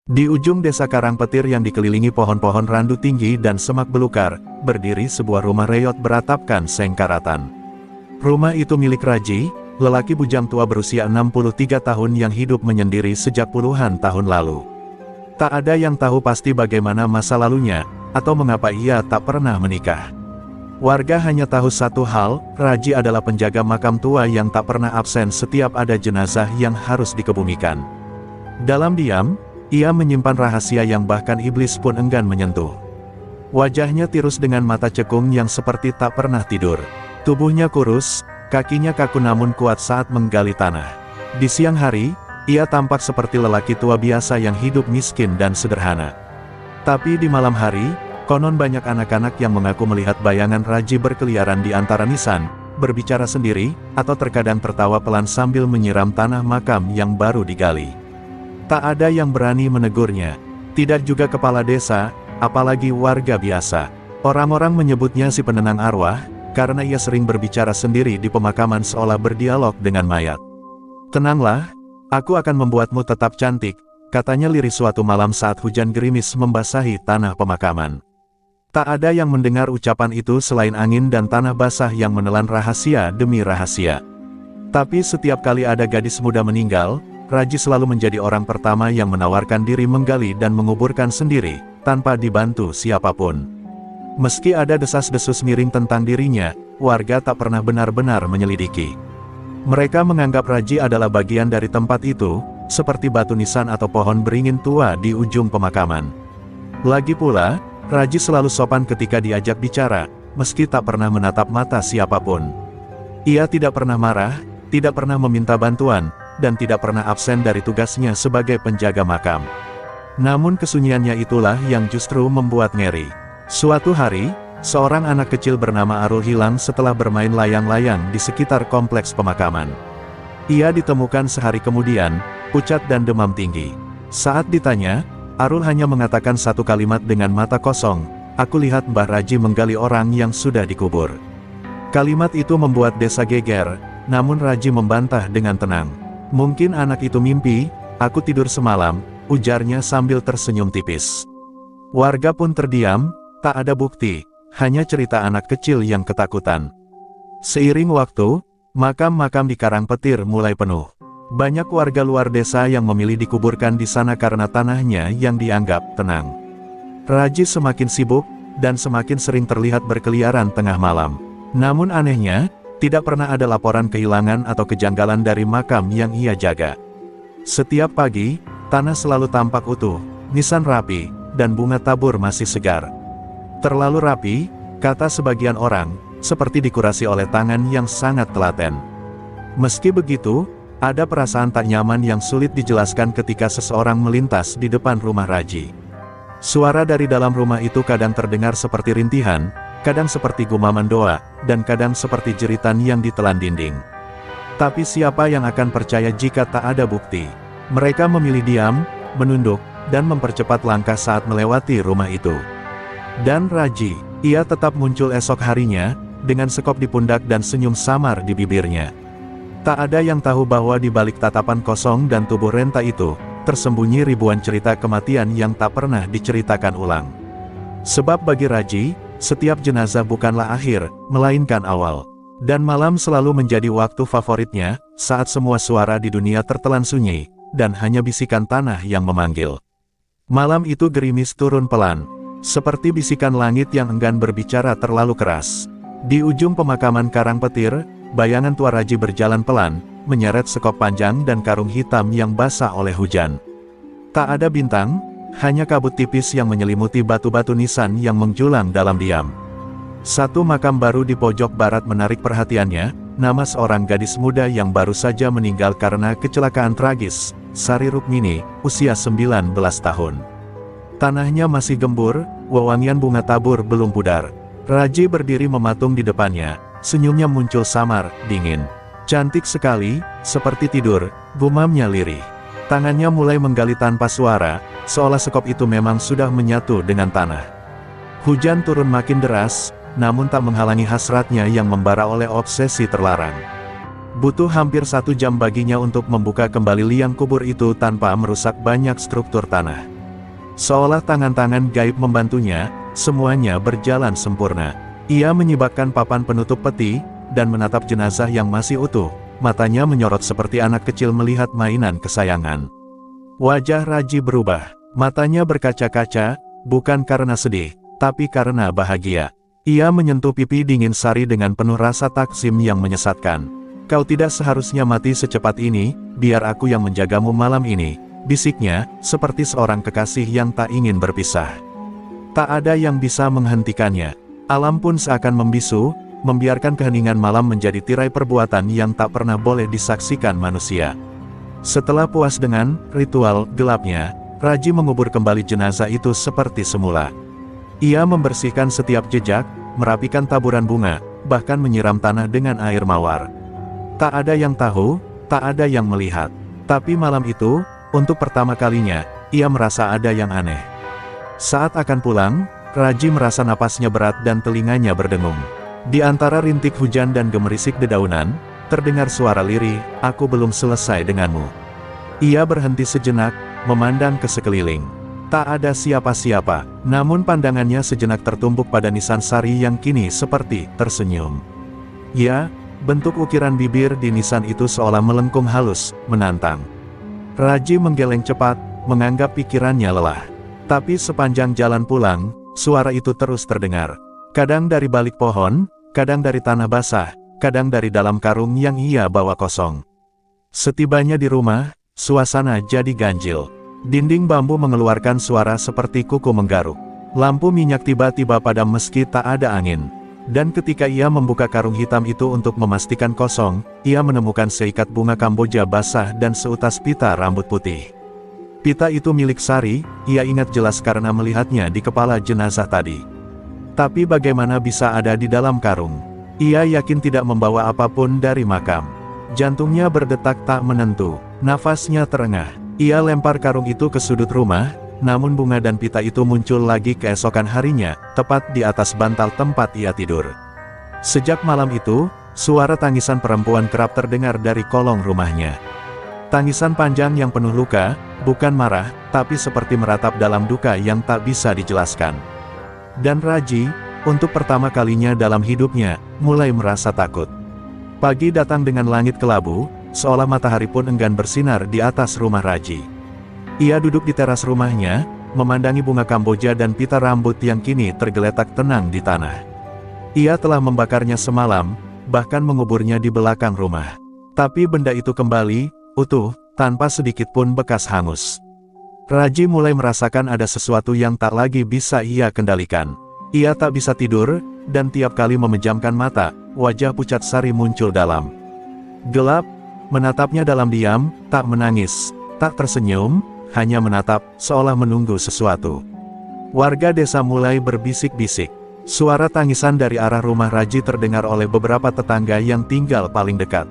Di ujung desa Karangpetir yang dikelilingi pohon-pohon randu tinggi dan semak belukar, berdiri sebuah rumah reyot beratapkan seng karatan. Rumah itu milik Raji, lelaki bujang tua berusia 63 tahun yang hidup menyendiri sejak puluhan tahun lalu. Tak ada yang tahu pasti bagaimana masa lalunya, atau mengapa ia tak pernah menikah. Warga hanya tahu satu hal, Raji adalah penjaga makam tua yang tak pernah absen setiap ada jenazah yang harus dikebumikan. Dalam diam, ia menyimpan rahasia yang bahkan iblis pun enggan menyentuh. Wajahnya tirus dengan mata cekung yang seperti tak pernah tidur. Tubuhnya kurus, kakinya kaku namun kuat saat menggali tanah. Di siang hari, ia tampak seperti lelaki tua biasa yang hidup miskin dan sederhana. Tapi di malam hari, konon banyak anak-anak yang mengaku melihat bayangan Raji berkeliaran di antara nisan, berbicara sendiri, atau terkadang tertawa pelan sambil menyiram tanah makam yang baru digali. Tak ada yang berani menegurnya, tidak juga kepala desa, apalagi warga biasa. Orang-orang menyebutnya si penenang arwah, karena ia sering berbicara sendiri di pemakaman seolah berdialog dengan mayat. "Tenanglah, aku akan membuatmu tetap cantik," katanya lirih suatu malam saat hujan gerimis membasahi tanah pemakaman. Tak ada yang mendengar ucapan itu selain angin dan tanah basah yang menelan rahasia demi rahasia. Tapi setiap kali ada gadis muda meninggal, Raji selalu menjadi orang pertama yang menawarkan diri menggali dan menguburkan sendiri, tanpa dibantu siapapun. Meski ada desas-desus miring tentang dirinya, warga tak pernah benar-benar menyelidiki. Mereka menganggap Raji adalah bagian dari tempat itu, seperti batu nisan atau pohon beringin tua di ujung pemakaman. Lagi pula, Raji selalu sopan ketika diajak bicara, meski tak pernah menatap mata siapapun. Ia tidak pernah marah, tidak pernah meminta bantuan, dan tidak pernah absen dari tugasnya sebagai penjaga makam. Namun kesunyiannya itulah yang justru membuat ngeri. Suatu hari, seorang anak kecil bernama Arul hilang setelah bermain layang-layang di sekitar kompleks pemakaman. Ia ditemukan sehari kemudian, pucat dan demam tinggi. Saat ditanya, Arul hanya mengatakan satu kalimat dengan mata kosong, "Aku lihat Mbah Raji menggali orang yang sudah dikubur." Kalimat itu membuat desa geger, namun Raji membantah dengan tenang. "Mungkin anak itu mimpi, aku tidur semalam," ujarnya sambil tersenyum tipis. Warga pun terdiam, tak ada bukti, hanya cerita anak kecil yang ketakutan. Seiring waktu, makam-makam di Karangpetir mulai penuh. Banyak warga luar desa yang memilih dikuburkan di sana karena tanahnya yang dianggap tenang. Raji semakin sibuk, dan semakin sering terlihat berkeliaran tengah malam. Namun anehnya, tidak pernah ada laporan kehilangan atau kejanggalan dari makam yang ia jaga. Setiap pagi, tanah selalu tampak utuh, nisan rapi, dan bunga tabur masih segar. Terlalu rapi, kata sebagian orang, seperti dikurasi oleh tangan yang sangat telaten. Meski begitu, ada perasaan tak nyaman yang sulit dijelaskan ketika seseorang melintas di depan rumah Raji. Suara dari dalam rumah itu kadang terdengar seperti rintihan, kadang seperti gumaman doa, dan kadang seperti jeritan yang ditelan dinding. Tapi siapa yang akan percaya jika tak ada bukti? Mereka memilih diam, menunduk, dan mempercepat langkah saat melewati rumah itu. Dan Raji, ia tetap muncul esok harinya, dengan sekop di pundak dan senyum samar di bibirnya. Tak ada yang tahu bahwa di balik tatapan kosong dan tubuh renta itu, tersembunyi ribuan cerita kematian yang tak pernah diceritakan ulang. Sebab bagi Raji, setiap jenazah bukanlah akhir, melainkan awal. Dan malam selalu menjadi waktu favoritnya, saat semua suara di dunia tertelan sunyi, dan hanya bisikan tanah yang memanggil. Malam itu gerimis turun pelan, seperti bisikan langit yang enggan berbicara terlalu keras. Di ujung pemakaman Karangpetir, bayangan tua Raji berjalan pelan, menyeret sekop panjang dan karung hitam yang basah oleh hujan. Tak ada bintang, hanya kabut tipis yang menyelimuti batu-batu nisan yang menjulang dalam diam. Satu makam baru di pojok barat menarik perhatiannya, nama seorang gadis muda yang baru saja meninggal karena kecelakaan tragis, Sari Rukmini, usia 19 tahun. Tanahnya masih gembur, wewangian bunga tabur belum pudar. Raji berdiri mematung di depannya, senyumnya muncul samar, dingin. "Cantik sekali, seperti tidur," gumamnya lirih. Tangannya mulai menggali tanpa suara, seolah sekop itu memang sudah menyatu dengan tanah. Hujan turun makin deras, namun tak menghalangi hasratnya yang membara oleh obsesi terlarang. Butuh hampir 1 jam baginya untuk membuka kembali liang kubur itu tanpa merusak banyak struktur tanah. Seolah tangan-tangan gaib membantunya, semuanya berjalan sempurna. Ia menyibakkan papan penutup peti, dan menatap jenazah yang masih utuh. Matanya menyorot seperti anak kecil melihat mainan kesayangan. Wajah Raji berubah. Matanya berkaca-kaca, bukan karena sedih, tapi karena bahagia. Ia menyentuh pipi dingin Sari dengan penuh rasa takzim yang menyesatkan. Kau tidak seharusnya mati secepat ini, biar aku yang menjagamu malam ini, bisiknya, seperti seorang kekasih yang tak ingin berpisah. Tak ada yang bisa menghentikannya. Alam pun seakan membisu, membiarkan keheningan malam menjadi tirai perbuatan yang tak pernah boleh disaksikan manusia. Setelah puas dengan ritual gelapnya, Raji mengubur kembali jenazah itu seperti semula. Ia membersihkan setiap jejak, merapikan taburan bunga, bahkan menyiram tanah dengan air mawar. Tak ada yang tahu, tak ada yang melihat. Tapi malam itu, untuk pertama kalinya, ia merasa ada yang aneh. Saat akan pulang, Raji merasa napasnya berat dan telinganya berdengung. Di antara rintik hujan dan gemerisik dedaunan, terdengar suara lirih, "Aku belum selesai denganmu." Ia berhenti sejenak, memandang ke sekeliling. Tak ada siapa-siapa, namun pandangannya sejenak tertumbuk pada nisan Sari yang kini seperti tersenyum. Ya, bentuk ukiran bibir di nisan itu seolah melengkung halus, menantang. Raji menggeleng cepat, menganggap pikirannya lelah. Tapi sepanjang jalan pulang, suara itu terus terdengar. Kadang dari balik pohon, kadang dari tanah basah, kadang dari dalam karung yang ia bawa kosong. Setibanya di rumah, suasana jadi ganjil. Dinding bambu mengeluarkan suara seperti kuku menggaruk. Lampu minyak tiba-tiba padam meski tak ada angin. Dan ketika ia membuka karung hitam itu untuk memastikan kosong, ia menemukan seikat bunga Kamboja basah dan seutas pita rambut putih. Pita itu milik Sari, ia ingat jelas karena melihatnya di kepala jenazah tadi. Tapi bagaimana bisa ada di dalam karung? Ia yakin tidak membawa apapun dari makam. Jantungnya berdetak tak menentu, nafasnya terengah. Ia lempar karung itu ke sudut rumah, namun bunga dan pita itu muncul lagi keesokan harinya, tepat di atas bantal tempat ia tidur. Sejak malam itu, suara tangisan perempuan kerap terdengar dari kolong rumahnya. Tangisan panjang yang penuh luka, bukan marah, tapi seperti meratap dalam duka yang tak bisa dijelaskan. Dan Raji, untuk pertama kalinya dalam hidupnya, mulai merasa takut. Pagi datang dengan langit kelabu, seolah matahari pun enggan bersinar di atas rumah Raji. Ia duduk di teras rumahnya, memandangi bunga Kamboja dan pita rambut yang kini tergeletak tenang di tanah. Ia telah membakarnya semalam, bahkan menguburnya di belakang rumah. Tapi benda itu kembali, utuh, tanpa sedikit pun bekas hangus. Raji mulai merasakan ada sesuatu yang tak lagi bisa ia kendalikan. Ia tak bisa tidur, dan tiap kali memejamkan mata, wajah pucat Sari muncul dalam gelap, menatapnya dalam diam, tak menangis, tak tersenyum, hanya menatap, seolah menunggu sesuatu. Warga desa mulai berbisik-bisik. Suara tangisan dari arah rumah Raji terdengar oleh beberapa tetangga yang tinggal paling dekat.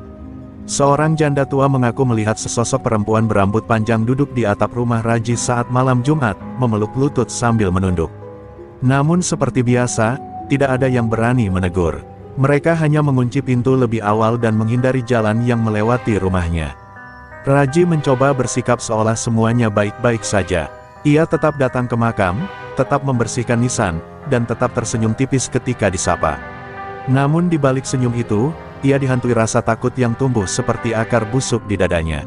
Seorang janda tua mengaku melihat sesosok perempuan berambut panjang duduk di atap rumah Raji saat malam Jumat, memeluk lutut sambil menunduk. Namun seperti biasa, tidak ada yang berani menegur. Mereka hanya mengunci pintu lebih awal dan menghindari jalan yang melewati rumahnya. Raji mencoba bersikap seolah semuanya baik-baik saja. Ia tetap datang ke makam, tetap membersihkan nisan, dan tetap tersenyum tipis ketika disapa. Namun di balik senyum itu, ia dihantui rasa takut yang tumbuh seperti akar busuk di dadanya.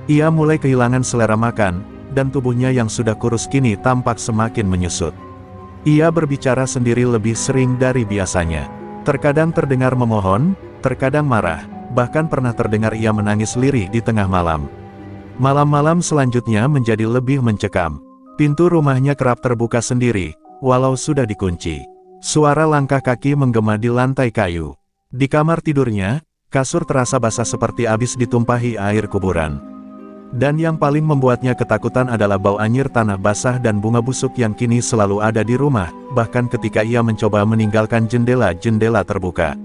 Ia mulai kehilangan selera makan, dan tubuhnya yang sudah kurus kini tampak semakin menyusut. Ia berbicara sendiri lebih sering dari biasanya. Terkadang terdengar memohon, terkadang marah, bahkan pernah terdengar ia menangis lirih di tengah malam. Malam-malam selanjutnya menjadi lebih mencekam. Pintu rumahnya kerap terbuka sendiri, walau sudah dikunci. Suara langkah kaki menggema di lantai kayu. Di kamar tidurnya, kasur terasa basah seperti habis ditumpahi air kuburan. Dan yang paling membuatnya ketakutan adalah bau anyir tanah basah dan bunga busuk yang kini selalu ada di rumah, bahkan ketika ia mencoba meninggalkan jendela-jendela terbuka.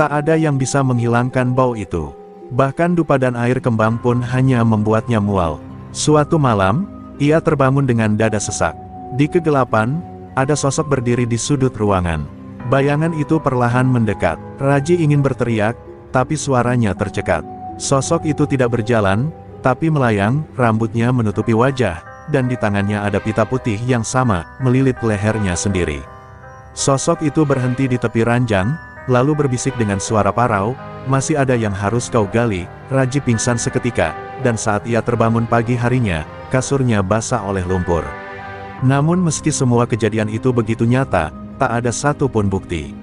Tak ada yang bisa menghilangkan bau itu. Bahkan dupa dan air kembang pun hanya membuatnya mual. Suatu malam, ia terbangun dengan dada sesak. Di kegelapan, ada sosok berdiri di sudut ruangan. Bayangan itu perlahan mendekat. Raji ingin berteriak, tapi suaranya tercekat. Sosok itu tidak berjalan, tapi melayang, rambutnya menutupi wajah, dan di tangannya ada pita putih yang sama, melilit lehernya sendiri. Sosok itu berhenti di tepi ranjang, lalu berbisik dengan suara parau, "Masih ada yang harus kau gali." Raji pingsan seketika, dan saat ia terbangun pagi harinya, kasurnya basah oleh lumpur. Namun meski semua kejadian itu begitu nyata, tak ada satupun bukti.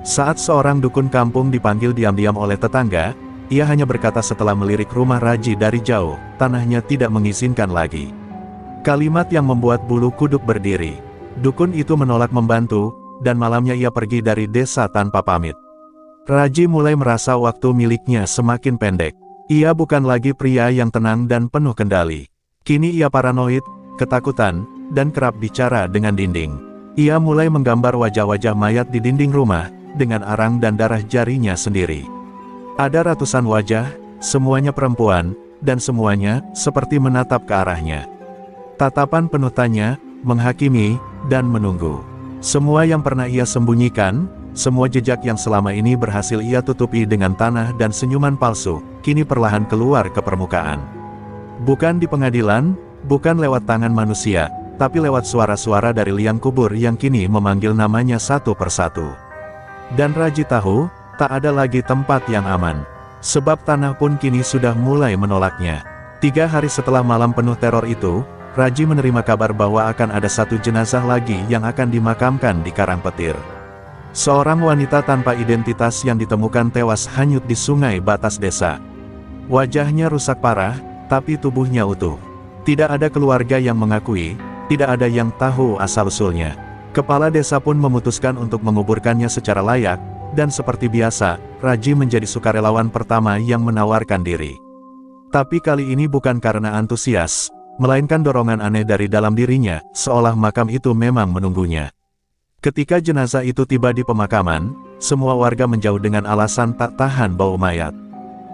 Saat seorang dukun kampung dipanggil diam-diam oleh tetangga, ia hanya berkata setelah melirik rumah Raji dari jauh, tanahnya tidak mengizinkan lagi. Kalimat yang membuat bulu kuduk berdiri. Dukun itu menolak membantu, dan malamnya ia pergi dari desa tanpa pamit. Raji mulai merasa waktu miliknya semakin pendek. Ia bukan lagi pria yang tenang dan penuh kendali. Kini ia paranoid, ketakutan, dan kerap bicara dengan dinding. Ia mulai menggambar wajah-wajah mayat di dinding rumah, dengan arang dan darah jarinya sendiri. Ada ratusan wajah, semuanya perempuan, dan semuanya seperti menatap ke arahnya. Tatapan penuh tanya, menghakimi, dan menunggu. Semua yang pernah ia sembunyikan, semua jejak yang selama ini berhasil ia tutupi dengan tanah dan senyuman palsu, kini perlahan keluar ke permukaan. Bukan di pengadilan, bukan lewat tangan manusia, tapi lewat suara-suara dari liang kubur yang kini memanggil namanya satu persatu. Dan Raji tahu, tak ada lagi tempat yang aman. Sebab tanah pun kini sudah mulai menolaknya. 3 hari setelah malam penuh teror itu, Raji menerima kabar bahwa akan ada satu jenazah lagi yang akan dimakamkan di Karangpetir. Seorang wanita tanpa identitas yang ditemukan tewas hanyut di sungai batas desa. Wajahnya rusak parah, tapi tubuhnya utuh. Tidak ada keluarga yang mengakui, tidak ada yang tahu asal-usulnya. Kepala desa pun memutuskan untuk menguburkannya secara layak, dan seperti biasa, Raji menjadi sukarelawan pertama yang menawarkan diri. Tapi kali ini bukan karena antusias, melainkan dorongan aneh dari dalam dirinya, seolah makam itu memang menunggunya. Ketika jenazah itu tiba di pemakaman, semua warga menjauh dengan alasan tak tahan bau mayat.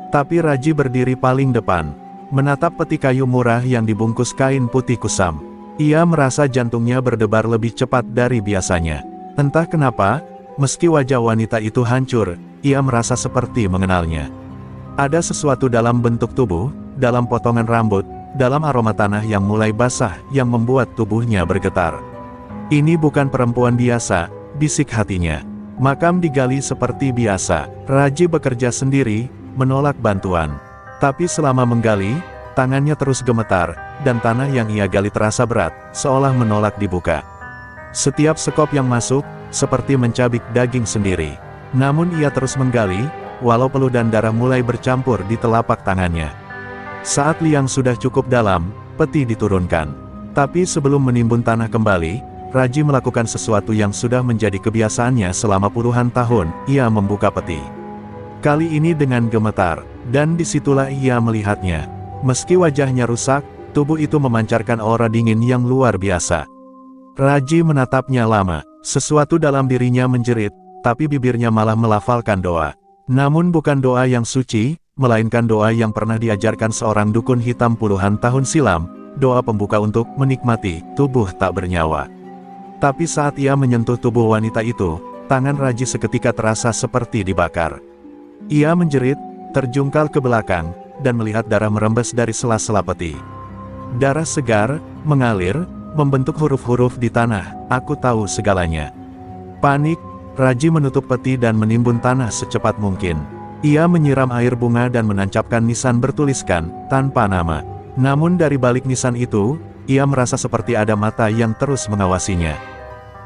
Tapi Raji berdiri paling depan, menatap peti kayu murah yang dibungkus kain putih kusam. Ia merasa jantungnya berdebar lebih cepat dari biasanya. Entah kenapa, meski wajah wanita itu hancur, ia merasa seperti mengenalnya. Ada sesuatu dalam bentuk tubuh, dalam potongan rambut, dalam aroma tanah yang mulai basah yang membuat tubuhnya bergetar. Ini bukan perempuan biasa, bisik hatinya. Makam digali seperti biasa. Raji bekerja sendiri, menolak bantuan. Tapi selama menggali, tangannya terus gemetar, dan tanah yang ia gali terasa berat, seolah menolak dibuka. Setiap sekop yang masuk, seperti mencabik daging sendiri. Namun ia terus menggali, walau peluh dan darah mulai bercampur di telapak tangannya. Saat liang sudah cukup dalam, peti diturunkan. Tapi sebelum menimbun tanah kembali, Raji melakukan sesuatu yang sudah menjadi kebiasaannya selama puluhan tahun, ia membuka peti. Kali ini dengan gemetar, dan disitulah ia melihatnya. Meski wajahnya rusak, tubuh itu memancarkan aura dingin yang luar biasa. Raji menatapnya lama, sesuatu dalam dirinya menjerit, tapi bibirnya malah melafalkan doa. Namun bukan doa yang suci, melainkan doa yang pernah diajarkan seorang dukun hitam puluhan tahun silam, doa pembuka untuk menikmati tubuh tak bernyawa. Tapi saat ia menyentuh tubuh wanita itu, tangan Raji seketika terasa seperti dibakar. Ia menjerit, terjungkal ke belakang, dan melihat darah merembes dari sela-sela peti. Darah segar, mengalir, membentuk huruf-huruf di tanah, "Aku tahu segalanya." Panik, Raji menutup peti dan menimbun tanah secepat mungkin. Ia menyiram air bunga dan menancapkan nisan bertuliskan, tanpa nama. Namun dari balik nisan itu, ia merasa seperti ada mata yang terus mengawasinya.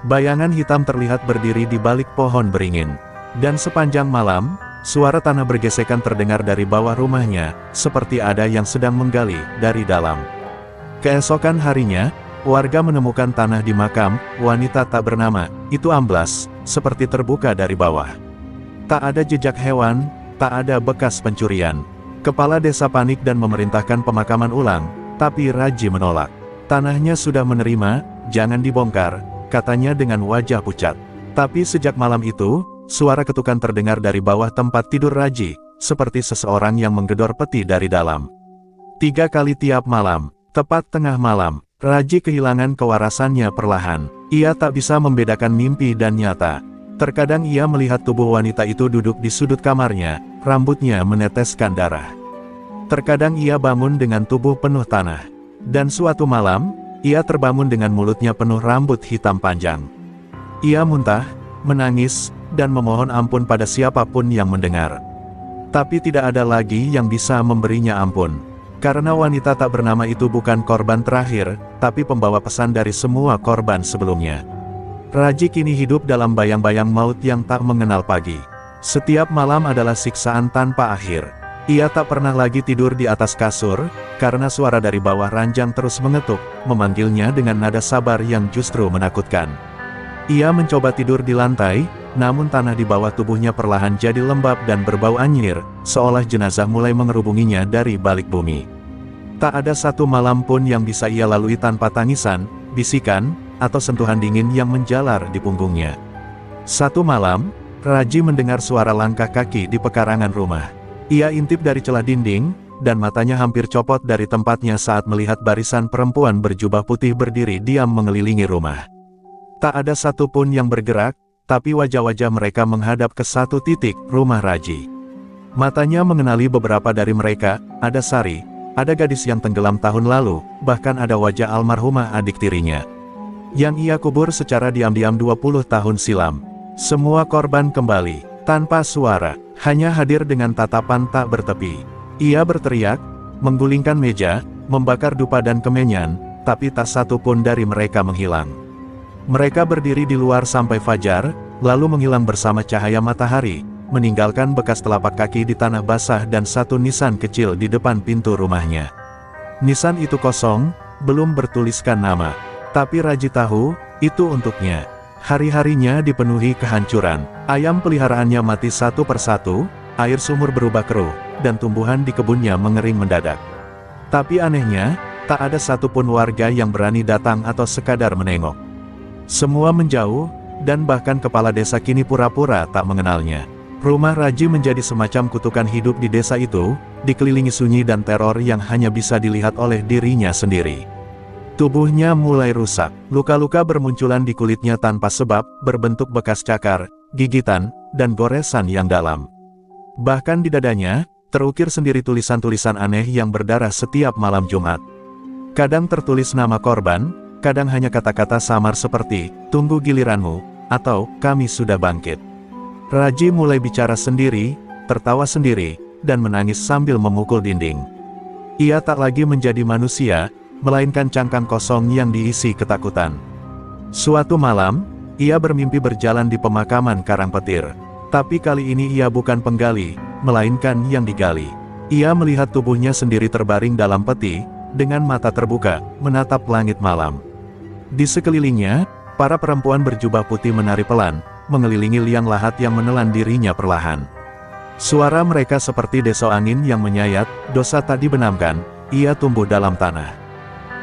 Bayangan hitam terlihat berdiri di balik pohon beringin. Dan sepanjang malam, suara tanah bergesekan terdengar dari bawah rumahnya, seperti ada yang sedang menggali dari dalam. Keesokan harinya, warga menemukan tanah di makam wanita tak bernama, itu amblas, seperti terbuka dari bawah. Tak ada jejak hewan, tak ada bekas pencurian. Kepala desa panik dan memerintahkan pemakaman ulang, tapi Raji menolak. Tanahnya sudah menerima, jangan dibongkar, katanya dengan wajah pucat. Tapi sejak malam itu, suara ketukan terdengar dari bawah tempat tidur Raji, seperti seseorang yang menggedor peti dari dalam. 3 kali tiap malam, tepat tengah malam, Raji kehilangan kewarasannya perlahan. Ia tak bisa membedakan mimpi dan nyata. Terkadang ia melihat tubuh wanita itu duduk di sudut kamarnya, rambutnya meneteskan darah. Terkadang ia bangun dengan tubuh penuh tanah. Dan suatu malam, Ia terbangun dengan mulutnya penuh rambut hitam panjang. Ia muntah, menangis, dan memohon ampun pada siapapun yang mendengar. Tapi tidak ada lagi yang bisa memberinya ampun. Karena wanita tak bernama itu bukan korban terakhir, tapi pembawa pesan dari semua korban sebelumnya. Raji kini hidup dalam bayang-bayang maut yang tak mengenal pagi. Setiap malam adalah siksaan tanpa akhir. Ia tak pernah lagi tidur di atas kasur, karena suara dari bawah ranjang terus mengetuk, memanggilnya dengan nada sabar yang justru menakutkan. Ia mencoba tidur di lantai, namun tanah di bawah tubuhnya perlahan jadi lembab dan berbau anyir, seolah jenazah mulai mengerubunginya dari balik bumi. Tak ada satu malam pun yang bisa ia lalui tanpa tangisan, bisikan, atau sentuhan dingin yang menjalar di punggungnya. Satu malam, Raji mendengar suara langkah kaki di pekarangan rumah. Ia intip dari celah dinding, dan matanya hampir copot dari tempatnya saat melihat barisan perempuan berjubah putih berdiri diam mengelilingi rumah. Tak ada satupun yang bergerak, tapi wajah-wajah mereka menghadap ke satu titik, rumah Raji. Matanya mengenali beberapa dari mereka, ada Sari, ada gadis yang tenggelam tahun lalu, bahkan ada wajah almarhumah adik tirinya, yang ia kubur secara diam-diam 20 tahun silam. Semua korban kembali, tanpa suara, hanya hadir dengan tatapan tak bertepi. Ia berteriak, menggulingkan meja, membakar dupa dan kemenyan, tapi tak satu pun dari mereka menghilang. Mereka berdiri di luar sampai fajar, lalu menghilang bersama cahaya matahari, meninggalkan bekas telapak kaki di tanah basah dan satu nisan kecil di depan pintu rumahnya. Nisan itu kosong, belum bertuliskan nama. Tapi Raji tahu, itu untuknya. Hari-harinya dipenuhi kehancuran. Ayam peliharaannya mati satu persatu, air sumur berubah keruh, dan tumbuhan di kebunnya mengering mendadak. Tapi anehnya, tak ada satupun warga yang berani datang atau sekadar menengok. Semua menjauh, dan bahkan kepala desa kini pura-pura tak mengenalnya. Rumah Raji menjadi semacam kutukan hidup di desa itu, dikelilingi sunyi dan teror yang hanya bisa dilihat oleh dirinya sendiri. Tubuhnya mulai rusak, luka-luka bermunculan di kulitnya tanpa sebab, berbentuk bekas cakar, gigitan, dan goresan yang dalam. Bahkan di dadanya, terukir sendiri tulisan-tulisan aneh yang berdarah setiap malam Jumat. Kadang tertulis nama korban, kadang hanya kata-kata samar seperti, "Tunggu giliranmu," atau, "Kami sudah bangkit." Raji mulai bicara sendiri, tertawa sendiri, dan menangis sambil memukul dinding. Ia tak lagi menjadi manusia, melainkan cangkang kosong yang diisi ketakutan. Suatu malam, ia bermimpi berjalan di pemakaman Karangpetir. Tapi kali ini ia bukan penggali, melainkan yang digali. Ia melihat tubuhnya sendiri terbaring dalam peti, dengan mata terbuka, menatap langit malam. Di sekelilingnya, para perempuan berjubah putih menari pelan, mengelilingi liang lahat yang menelan dirinya perlahan. Suara mereka seperti desau angin yang menyayat, dosa tak dibenamkan, ia tumbuh dalam tanah.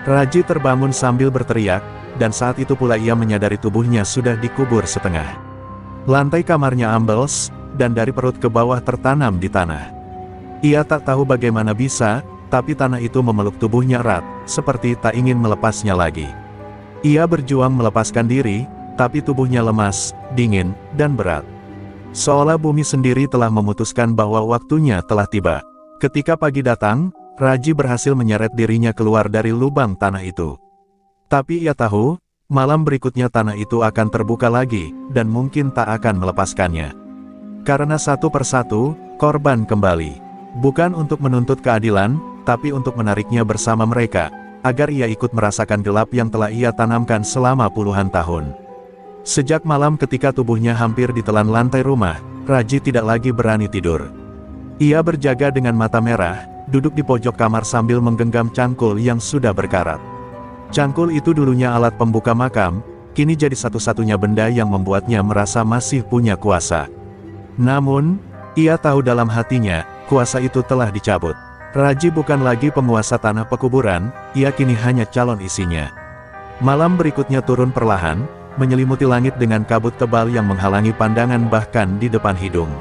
Raji terbangun sambil berteriak, dan saat itu pula ia menyadari tubuhnya sudah dikubur setengah. Lantai kamarnya ambles, dan dari perut ke bawah tertanam di tanah. Ia tak tahu bagaimana bisa, tapi tanah itu memeluk tubuhnya erat, seperti tak ingin melepasnya lagi. Ia berjuang melepaskan diri, tapi tubuhnya lemas, dingin, dan berat. Seolah bumi sendiri telah memutuskan bahwa waktunya telah tiba. Ketika pagi datang, Raji berhasil menyeret dirinya keluar dari lubang tanah itu. Tapi ia tahu, malam berikutnya tanah itu akan terbuka lagi, dan mungkin tak akan melepaskannya. Karena satu persatu, korban kembali. Bukan untuk menuntut keadilan, tapi untuk menariknya bersama mereka, agar ia ikut merasakan gelap yang telah ia tanamkan selama puluhan tahun. Sejak malam ketika tubuhnya hampir ditelan lantai rumah, Raji tidak lagi berani tidur. Ia berjaga dengan mata merah, duduk di pojok kamar sambil menggenggam cangkul yang sudah berkarat. Cangkul itu dulunya alat pembuka makam, kini jadi satu-satunya benda yang membuatnya merasa masih punya kuasa. Namun, ia tahu dalam hatinya, kuasa itu telah dicabut. Raji bukan lagi penguasa tanah pekuburan, ia kini hanya calon isinya. Malam berikutnya turun perlahan, menyelimuti langit dengan kabut tebal yang menghalangi pandangan bahkan di depan hidung.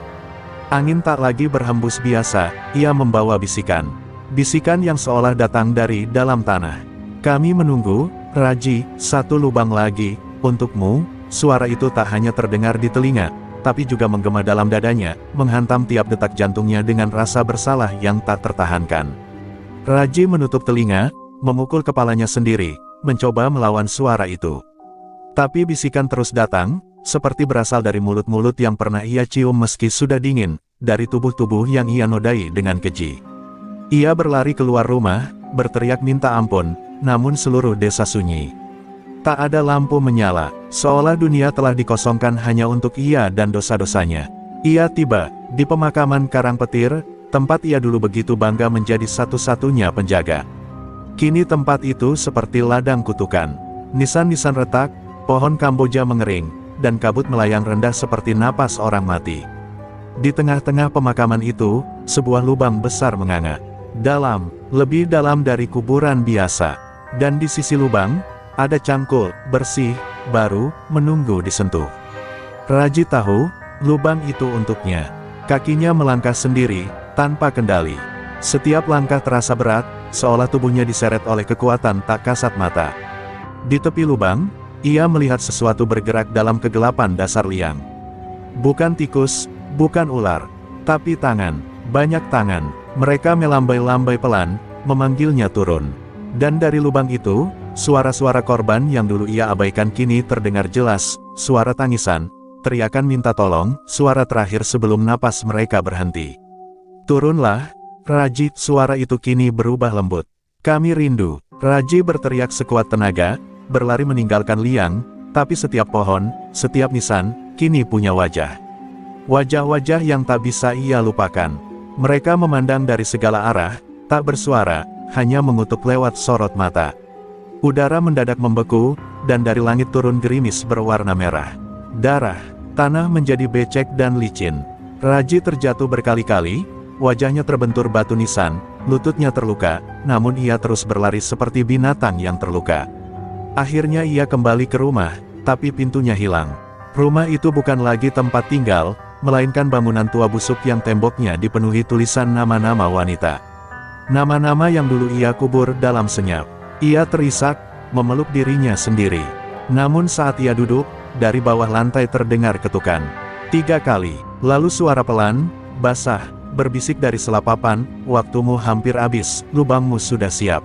Angin tak lagi berhembus biasa, ia membawa bisikan. Bisikan yang seolah datang dari dalam tanah. "Kami menunggu, Raji, satu lubang lagi, untukmu." Suara itu tak hanya terdengar di telinga, tapi juga menggema dalam dadanya, menghantam tiap detak jantungnya dengan rasa bersalah yang tak tertahankan. Raji menutup telinga, memukul kepalanya sendiri, mencoba melawan suara itu. Tapi bisikan terus datang, seperti berasal dari mulut-mulut yang pernah ia cium meski sudah dingin, dari tubuh-tubuh yang ia nodai dengan keji. Ia berlari keluar rumah, berteriak minta ampun, namun seluruh desa sunyi. Tak ada lampu menyala, seolah dunia telah dikosongkan hanya untuk ia dan dosa-dosanya. Ia tiba di pemakaman Karangpetir, tempat ia dulu begitu bangga menjadi satu-satunya penjaga. Kini tempat itu seperti ladang kutukan. Nisan-nisan retak, pohon Kamboja mengering, dan kabut melayang rendah seperti napas orang mati. Di tengah-tengah pemakaman itu, sebuah lubang besar menganga. Dalam, lebih dalam dari kuburan biasa. Dan di sisi lubang, ada cangkul, bersih, baru, menunggu disentuh. Raji tahu, lubang itu untuknya. Kakinya melangkah sendiri, tanpa kendali. Setiap langkah terasa berat, seolah tubuhnya diseret oleh kekuatan tak kasat mata. Di tepi lubang, ia melihat sesuatu bergerak dalam kegelapan dasar liang. Bukan tikus, bukan ular, tapi tangan, banyak tangan. Mereka melambai-lambai pelan, memanggilnya turun. Dan dari lubang itu, suara-suara korban yang dulu ia abaikan kini terdengar jelas, suara tangisan, teriakan minta tolong, suara terakhir sebelum napas mereka berhenti. Turunlah, Raji, suara itu kini berubah lembut. Kami rindu. Raji berteriak sekuat tenaga, berlari meninggalkan liang, tapi setiap pohon, setiap nisan, kini punya wajah. Wajah-wajah yang tak bisa ia lupakan. Mereka memandang dari segala arah, tak bersuara, hanya mengutuk lewat sorot mata. Udara mendadak membeku, dan dari langit turun gerimis berwarna merah. Darah, tanah menjadi becek dan licin. Raji terjatuh berkali-kali, wajahnya terbentur batu nisan, lututnya terluka, namun ia terus berlari seperti binatang yang terluka. Akhirnya ia kembali ke rumah, tapi pintunya hilang. Rumah itu bukan lagi tempat tinggal, melainkan bangunan tua busuk yang temboknya dipenuhi tulisan nama-nama wanita. Nama-nama yang dulu ia kubur dalam senyap. Ia terisak, memeluk dirinya sendiri. Namun saat ia duduk, dari bawah lantai terdengar ketukan. 3 kali, lalu suara pelan, basah, berbisik dari selapapan, waktumu hampir habis, lubangmu sudah siap.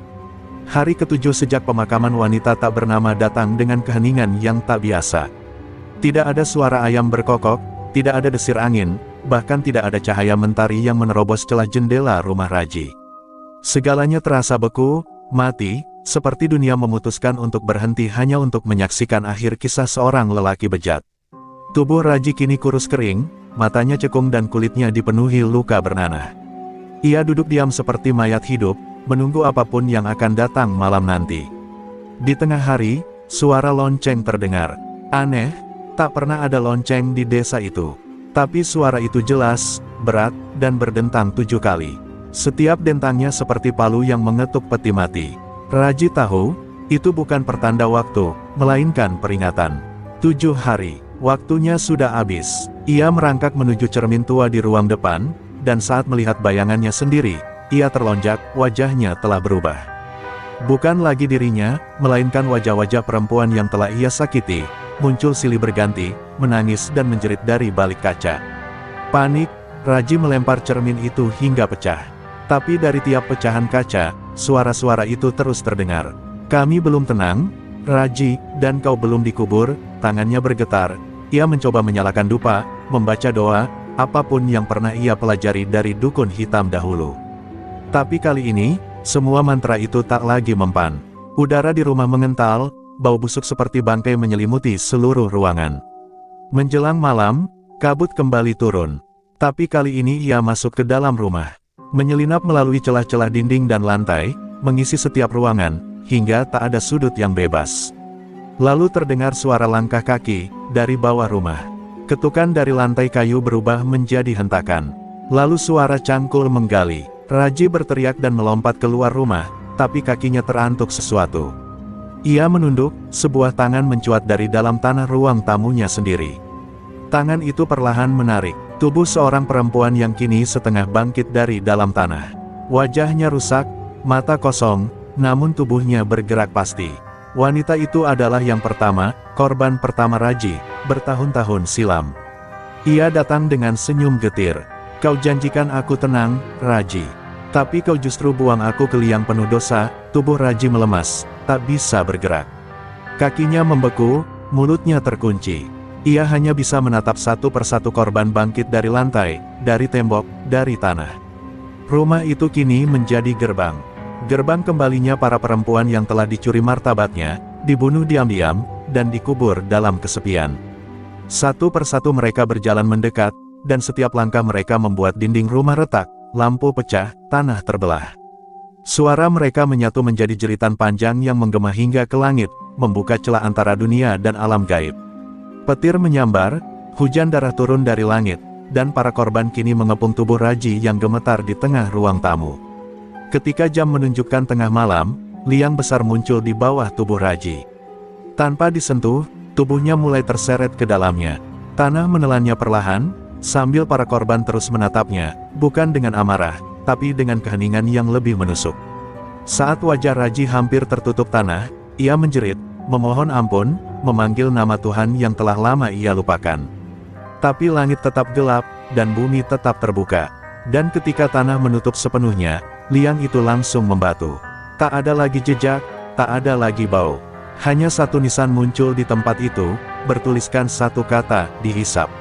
Hari ke-7 sejak pemakaman wanita tak bernama datang dengan keheningan yang tak biasa. Tidak ada suara ayam berkokok, tidak ada desir angin, bahkan tidak ada cahaya mentari yang menerobos celah jendela rumah Raji. Segalanya terasa beku, mati, seperti dunia memutuskan untuk berhenti hanya untuk menyaksikan akhir kisah seorang lelaki bejat. Tubuh Raji kini kurus kering, matanya cekung dan kulitnya dipenuhi luka bernanah. Ia duduk diam seperti mayat hidup, menunggu apapun yang akan datang malam nanti. Di tengah hari, suara lonceng terdengar. Aneh, tak pernah ada lonceng di desa itu. Tapi suara itu jelas, berat, dan berdentang 7 kali. Setiap dentangnya seperti palu yang mengetuk peti mati. Raji tahu, itu bukan pertanda waktu, melainkan peringatan. 7 hari, waktunya sudah habis. Ia merangkak menuju cermin tua di ruang depan, dan saat melihat bayangannya sendiri, ia terlonjak, wajahnya telah berubah. Bukan lagi dirinya, melainkan wajah-wajah perempuan yang telah ia sakiti, muncul silih berganti, menangis dan menjerit dari balik kaca. Panik, Raji melempar cermin itu hingga pecah. Tapi dari tiap pecahan kaca, suara-suara itu terus terdengar. Kami belum tenang, Raji, dan kau belum dikubur. Tangannya bergetar, ia mencoba menyalakan dupa, membaca doa, apapun yang pernah ia pelajari dari dukun hitam dahulu. Tapi kali ini, semua mantra itu tak lagi mempan. Udara di rumah mengental, bau busuk seperti bangkai menyelimuti seluruh ruangan. Menjelang malam, kabut kembali turun. Tapi kali ini ia masuk ke dalam rumah. Menyelinap melalui celah-celah dinding dan lantai, mengisi setiap ruangan, hingga tak ada sudut yang bebas. Lalu terdengar suara langkah kaki, dari bawah rumah. Ketukan dari lantai kayu berubah menjadi hentakan. Lalu suara cangkul menggali. Raji berteriak dan melompat keluar rumah, tapi kakinya terantuk sesuatu. Ia menunduk, sebuah tangan mencuat dari dalam tanah ruang tamunya sendiri. Tangan itu perlahan menarik tubuh seorang perempuan yang kini setengah bangkit dari dalam tanah. Wajahnya rusak, mata kosong, namun tubuhnya bergerak pasti. Wanita itu adalah yang pertama, korban pertama Raji, bertahun-tahun silam. Ia datang dengan senyum getir. Kau janjikan aku tenang, Raji. Tapi kau justru buang aku ke liang penuh dosa. Tubuh Raji melemas. tak bisa bergerak. Kakinya membeku, mulutnya terkunci. Ia hanya bisa menatap satu persatu korban bangkit dari lantai, dari tembok, dari tanah. Rumah itu kini menjadi gerbang. Gerbang kembalinya para perempuan yang telah dicuri martabatnya, dibunuh diam-diam, dan dikubur dalam kesepian. Satu persatu mereka berjalan mendekat, dan setiap langkah mereka membuat dinding rumah retak, lampu pecah, tanah terbelah. Suara mereka menyatu menjadi jeritan panjang yang menggema hingga ke langit, membuka celah antara dunia dan alam gaib. Petir menyambar, hujan darah turun dari langit, dan para korban kini mengepung tubuh Raji yang gemetar di tengah ruang tamu. Ketika jam menunjukkan tengah malam, liang besar muncul di bawah tubuh Raji. Tanpa disentuh, tubuhnya mulai terseret ke dalamnya. Tanah menelannya perlahan, sambil para korban terus menatapnya, bukan dengan amarah, tapi dengan keheningan yang lebih menusuk. Saat wajah Raji hampir tertutup tanah, ia menjerit, memohon ampun, memanggil nama Tuhan yang telah lama ia lupakan. Tapi langit tetap gelap, dan bumi tetap terbuka. Dan ketika tanah menutup sepenuhnya, liang itu langsung membatu. Tak ada lagi jejak, tak ada lagi bau. Hanya satu nisan muncul di tempat itu, bertuliskan satu kata, dihisap.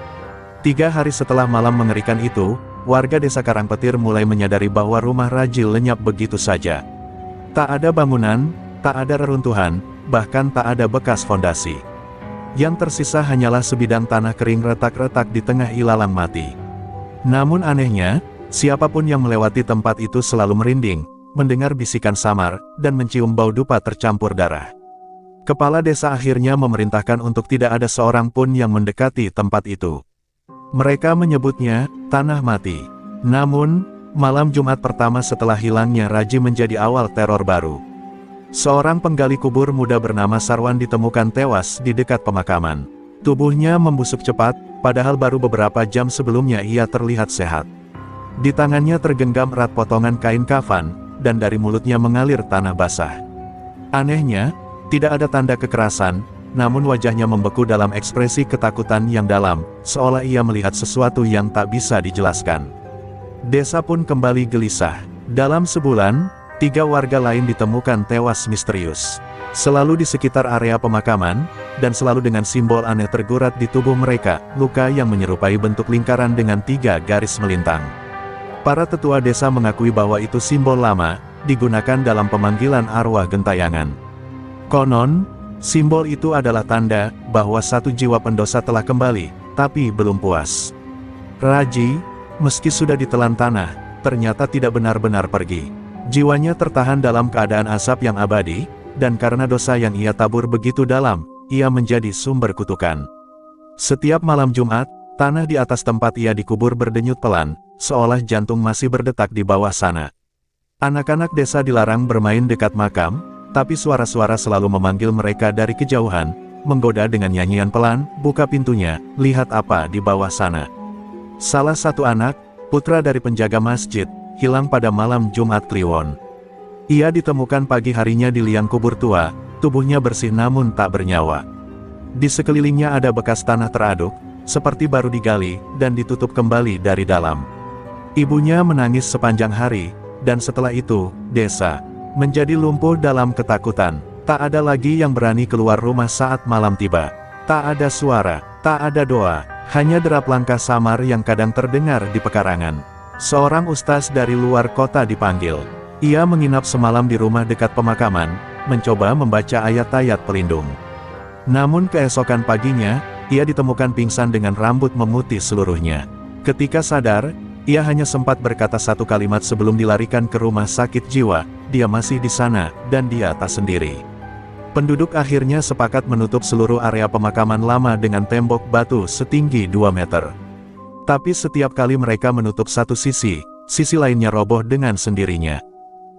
3 hari setelah malam mengerikan itu, warga desa Karangpetir mulai menyadari bahwa rumah Raji lenyap begitu saja. Tak ada bangunan, tak ada reruntuhan, bahkan tak ada bekas fondasi. Yang tersisa hanyalah sebidang tanah kering retak-retak di tengah ilalang mati. Namun anehnya, siapapun yang melewati tempat itu selalu merinding, mendengar bisikan samar, dan mencium bau dupa tercampur darah. Kepala desa akhirnya memerintahkan untuk tidak ada seorang pun yang mendekati tempat itu. Mereka menyebutnya, Tanah Mati. Namun, malam Jumat pertama setelah hilangnya Raji menjadi awal teror baru. Seorang penggali kubur muda bernama Sarwan ditemukan tewas di dekat pemakaman. Tubuhnya membusuk cepat, padahal baru beberapa jam sebelumnya ia terlihat sehat. Di tangannya tergenggam erat potongan kain kafan, dan dari mulutnya mengalir tanah basah. Anehnya, tidak ada tanda kekerasan, namun wajahnya membeku dalam ekspresi ketakutan yang dalam, seolah ia melihat sesuatu yang tak bisa dijelaskan. Desa pun kembali gelisah. Dalam sebulan, 3 warga lain ditemukan tewas misterius. Selalu di sekitar area pemakaman, dan selalu dengan simbol aneh tergurat di tubuh mereka, luka yang menyerupai bentuk lingkaran dengan 3 garis melintang. Para tetua desa mengakui bahwa itu simbol lama, digunakan dalam pemanggilan arwah gentayangan. Konon, simbol itu adalah tanda bahwa satu jiwa pendosa telah kembali, tapi belum puas. Raji, meski sudah ditelan tanah, ternyata tidak benar-benar pergi. Jiwanya tertahan dalam keadaan asap yang abadi, dan karena dosa yang ia tabur begitu dalam, ia menjadi sumber kutukan. Setiap malam Jumat, tanah di atas tempat ia dikubur berdenyut pelan, seolah jantung masih berdetak di bawah sana. Anak-anak desa dilarang bermain dekat makam, tapi suara-suara selalu memanggil mereka dari kejauhan, menggoda dengan nyanyian pelan, buka pintunya, lihat apa di bawah sana. Salah satu anak, putra dari penjaga masjid, hilang pada malam Jumat Kliwon. Ia ditemukan pagi harinya di liang kubur tua, tubuhnya bersih namun tak bernyawa. Di sekelilingnya ada bekas tanah teraduk, seperti baru digali, dan ditutup kembali dari dalam. Ibunya menangis sepanjang hari, dan setelah itu, desa menjadi lumpuh dalam ketakutan. Tak ada lagi yang berani keluar rumah saat malam tiba. Tak ada suara, tak ada doa, hanya derap langkah samar yang kadang terdengar di pekarangan. Seorang ustaz dari luar kota dipanggil. Ia menginap semalam di rumah dekat pemakaman, mencoba membaca ayat-ayat pelindung. Namun keesokan paginya, ia ditemukan pingsan dengan rambut memutih seluruhnya. Ketika sadar, ia hanya sempat berkata satu kalimat sebelum dilarikan ke rumah sakit jiwa, dia masih di sana, dan dia tak sendiri. Penduduk akhirnya sepakat menutup seluruh area pemakaman lama dengan tembok batu setinggi 2 meter. Tapi setiap kali mereka menutup satu sisi lainnya roboh dengan sendirinya.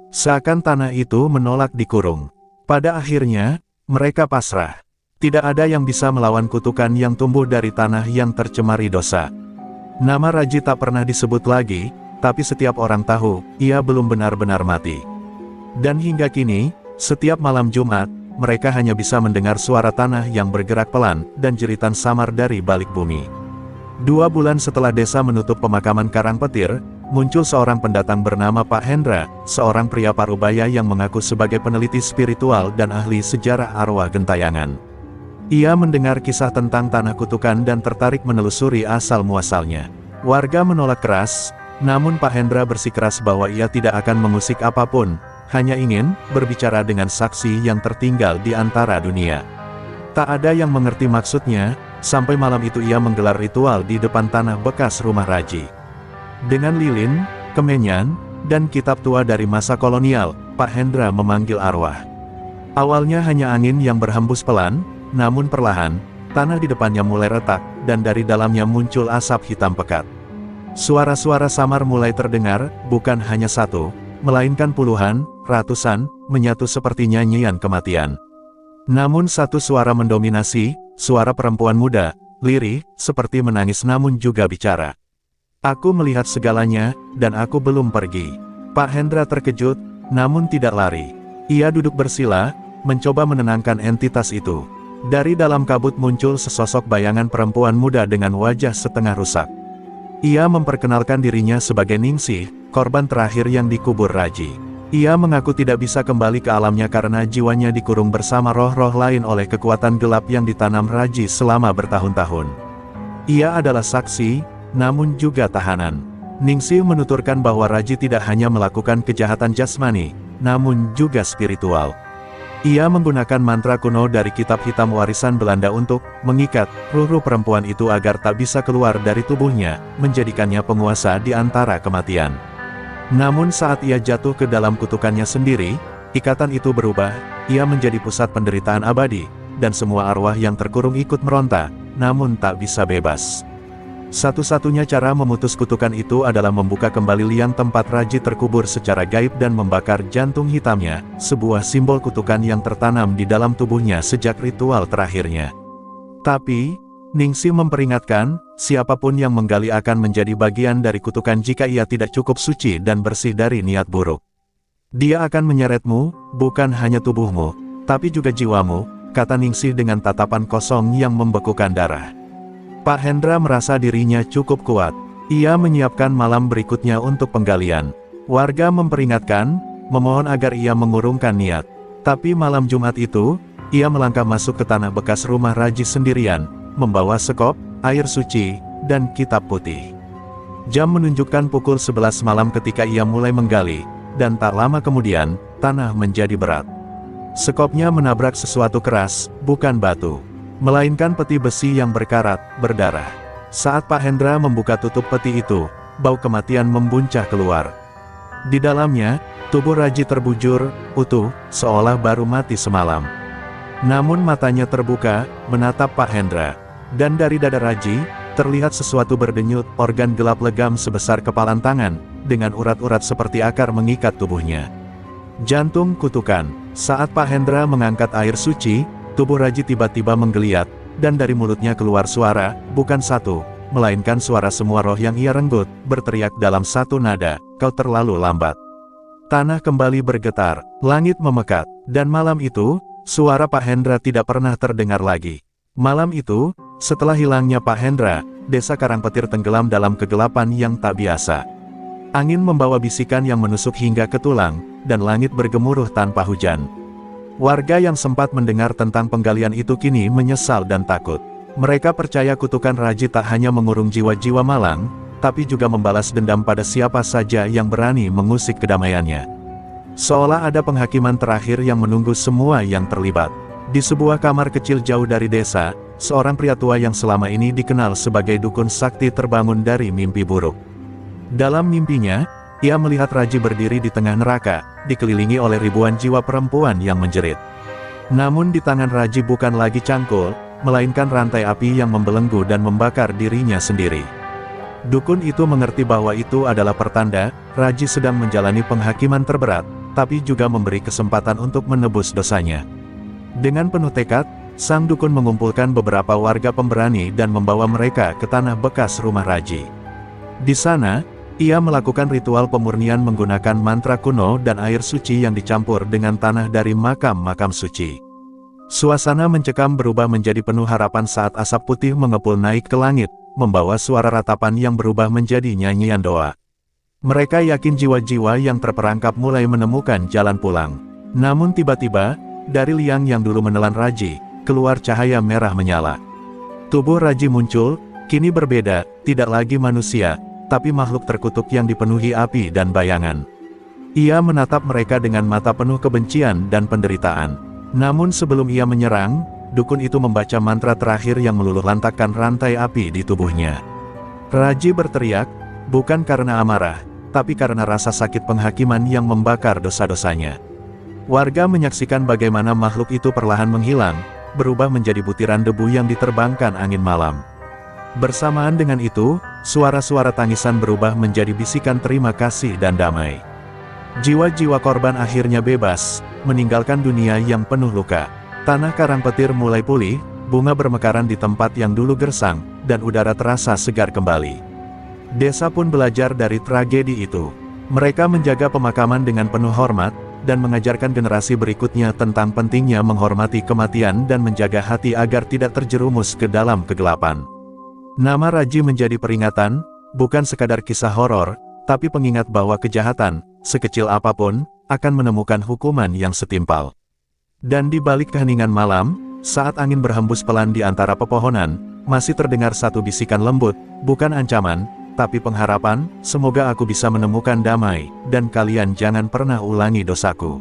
Seakan tanah itu menolak dikurung. Pada akhirnya, mereka pasrah. Tidak ada yang bisa melawan kutukan yang tumbuh dari tanah yang tercemari dosa. Nama Raji tak pernah disebut lagi, tapi setiap orang tahu, ia belum benar-benar mati. Dan hingga kini, setiap malam Jumat, mereka hanya bisa mendengar suara tanah yang bergerak pelan, dan jeritan samar dari balik bumi. 2 bulan setelah desa menutup pemakaman Karangpetir, muncul seorang pendatang bernama Pak Hendra, seorang pria parubaya yang mengaku sebagai peneliti spiritual dan ahli sejarah arwah gentayangan. Ia mendengar kisah tentang tanah kutukan dan tertarik menelusuri asal-muasalnya. Warga menolak keras, namun Pak Hendra bersikeras bahwa ia tidak akan mengusik apapun, hanya ingin berbicara dengan saksi yang tertinggal di antara dunia. Tak ada yang mengerti maksudnya, sampai malam itu ia menggelar ritual di depan tanah bekas rumah Raji. Dengan lilin, kemenyan, dan kitab tua dari masa kolonial, Pak Hendra memanggil arwah. Awalnya hanya angin yang berhembus pelan, namun perlahan, tanah di depannya mulai retak, dan dari dalamnya muncul asap hitam pekat. Suara-suara samar mulai terdengar, bukan hanya satu, melainkan puluhan, ratusan, menyatu seperti nyanyian kematian. Namun satu suara mendominasi, suara perempuan muda, lirih, seperti menangis namun juga bicara. Aku melihat segalanya, dan aku belum pergi. Pak Hendra terkejut, namun tidak lari. Ia duduk bersila, mencoba menenangkan entitas itu. Dari dalam kabut muncul sesosok bayangan perempuan muda dengan wajah setengah rusak. Ia memperkenalkan dirinya sebagai Ningsih, korban terakhir yang dikubur Raji. Ia mengaku tidak bisa kembali ke alamnya karena jiwanya dikurung bersama roh-roh lain oleh kekuatan gelap yang ditanam Raji selama bertahun-tahun. Ia adalah saksi, namun juga tahanan. Ningsih menuturkan bahwa Raji tidak hanya melakukan kejahatan jasmani, namun juga spiritual. Ia menggunakan mantra kuno dari kitab hitam warisan Belanda untuk mengikat ruh-ruh perempuan itu agar tak bisa keluar dari tubuhnya, menjadikannya penguasa di antara kematian. Namun saat ia jatuh ke dalam kutukannya sendiri, ikatan itu berubah, ia menjadi pusat penderitaan abadi, dan semua arwah yang terkurung ikut meronta, namun tak bisa bebas. Satu-satunya cara memutus kutukan itu adalah membuka kembali liang tempat Raji terkubur secara gaib dan membakar jantung hitamnya, sebuah simbol kutukan yang tertanam di dalam tubuhnya sejak ritual terakhirnya. Tapi, Ningsih memperingatkan, siapapun yang menggali akan menjadi bagian dari kutukan jika ia tidak cukup suci dan bersih dari niat buruk. Dia akan menyeretmu, bukan hanya tubuhmu, tapi juga jiwamu, kata Ningsih dengan tatapan kosong yang membekukan darah. Pak Hendra merasa dirinya cukup kuat. Ia menyiapkan malam berikutnya untuk penggalian. Warga memperingatkan, memohon agar ia mengurungkan niat. Tapi malam Jumat itu, ia melangkah masuk ke tanah bekas rumah Raji sendirian, membawa sekop, air suci, dan kitab putih. Jam menunjukkan pukul 11 malam ketika ia mulai menggali, dan tak lama kemudian, tanah menjadi berat. Sekopnya menabrak sesuatu keras, bukan batu, melainkan peti besi yang berkarat, berdarah. Saat Pak Hendra membuka tutup peti itu, bau kematian membuncah keluar. Di dalamnya, tubuh Raji terbujur, utuh, seolah baru mati semalam. Namun matanya terbuka, menatap Pak Hendra. Dan dari dada Raji, terlihat sesuatu berdenyut, organ gelap legam sebesar kepalan tangan, dengan urat-urat seperti akar mengikat tubuhnya. Jantung kutukan. Saat Pak Hendra mengangkat air suci, tubuh Raji tiba-tiba menggeliat, dan dari mulutnya keluar suara, bukan satu, melainkan suara semua roh yang ia renggut, berteriak dalam satu nada, "Kau terlalu lambat." Tanah kembali bergetar, langit memekat, dan malam itu, suara Pak Hendra tidak pernah terdengar lagi. Malam itu, setelah hilangnya Pak Hendra, desa Karangpetir tenggelam dalam kegelapan yang tak biasa. Angin membawa bisikan yang menusuk hingga ke tulang, dan langit bergemuruh tanpa hujan. Warga yang sempat mendengar tentang penggalian itu kini menyesal dan takut. Mereka percaya kutukan Raji tak hanya mengurung jiwa-jiwa malang, tapi juga membalas dendam pada siapa saja yang berani mengusik kedamaiannya. Seolah ada penghakiman terakhir yang menunggu semua yang terlibat. Di sebuah kamar kecil jauh dari desa, seorang pria tua yang selama ini dikenal sebagai dukun sakti terbangun dari mimpi buruk. Dalam mimpinya, ia melihat Raji berdiri di tengah neraka, dikelilingi oleh ribuan jiwa perempuan yang menjerit. Namun di tangan Raji bukan lagi cangkul, melainkan rantai api yang membelenggu dan membakar dirinya sendiri. Dukun itu mengerti bahwa itu adalah pertanda, Raji sedang menjalani penghakiman terberat, tapi juga memberi kesempatan untuk menebus dosanya. Dengan penuh tekad, sang dukun mengumpulkan beberapa warga pemberani dan membawa mereka ke tanah bekas rumah Raji. Di sana, ia melakukan ritual pemurnian menggunakan mantra kuno dan air suci yang dicampur dengan tanah dari makam-makam suci. Suasana mencekam berubah menjadi penuh harapan saat asap putih mengepul naik ke langit, membawa suara ratapan yang berubah menjadi nyanyian doa. Mereka yakin jiwa-jiwa yang terperangkap mulai menemukan jalan pulang. Namun tiba-tiba, dari liang yang dulu menelan Raji, keluar cahaya merah menyala. Tubuh Raji muncul, kini berbeda, tidak lagi manusia, tapi makhluk terkutuk yang dipenuhi api dan bayangan. Ia menatap mereka dengan mata penuh kebencian dan penderitaan. Namun sebelum ia menyerang, dukun itu membaca mantra terakhir yang meluluhlantakkan rantai api di tubuhnya. Raji berteriak, bukan karena amarah, tapi karena rasa sakit penghakiman yang membakar dosa-dosanya. Warga menyaksikan bagaimana makhluk itu perlahan menghilang, berubah menjadi butiran debu yang diterbangkan angin malam. Bersamaan dengan itu, suara-suara tangisan berubah menjadi bisikan terima kasih dan damai. Jiwa-jiwa korban akhirnya bebas, meninggalkan dunia yang penuh luka. Tanah karang petir mulai pulih, bunga bermekaran di tempat yang dulu gersang, dan udara terasa segar kembali. Desa pun belajar dari tragedi itu. Mereka menjaga pemakaman dengan penuh hormat, dan mengajarkan generasi berikutnya tentang pentingnya menghormati kematian dan menjaga hati agar tidak terjerumus ke dalam kegelapan. Nama Raji menjadi peringatan, bukan sekadar kisah horor, tapi pengingat bahwa kejahatan, sekecil apapun, akan menemukan hukuman yang setimpal. Dan di balik keheningan malam, saat angin berhembus pelan di antara pepohonan, masih terdengar satu bisikan lembut, bukan ancaman, tapi pengharapan, semoga aku bisa menemukan damai, dan kalian jangan pernah ulangi dosaku.